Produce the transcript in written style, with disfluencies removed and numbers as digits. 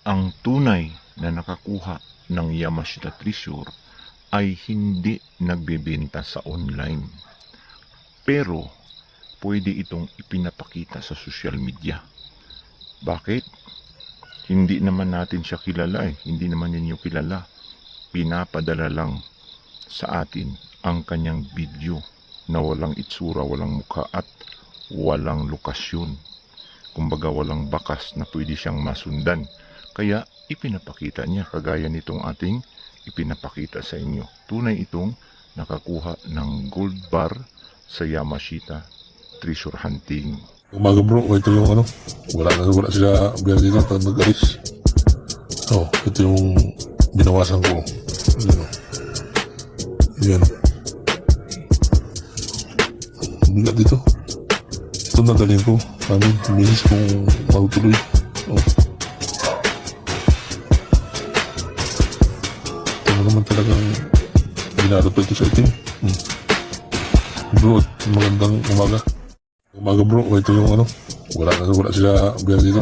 ang tunay na nakakuha ng Yamashita Treasure ay hindi nagbebenta sa online. Pero, pwede itong ipinapakita sa social media. Bakit? Hindi naman natin siya kilala Hindi naman ninyo kilala. Pinapadala lang sa atin ang kanyang video na walang itsura, walang mukha at walang lokasyon. Kumbaga walang bakas na pwede siyang masundan. Kaya ipinapakita niya kagaya nitong ating ipinapakita sa inyo. Tunay itong nakakuha ng gold bar sa Yamashita Treasure Hunting. Umaga bro, ito yung wala sila biya dito pag mag-alis. Ito yung binawasan ko. Yan. Bigat dito. Ito na galing ko. Kami, bilis kong magtuloy. Ito naman talagang ginarap ito sa itim. Bro, magandang umaga. Umaga bro, ito yung wala sila biya dito.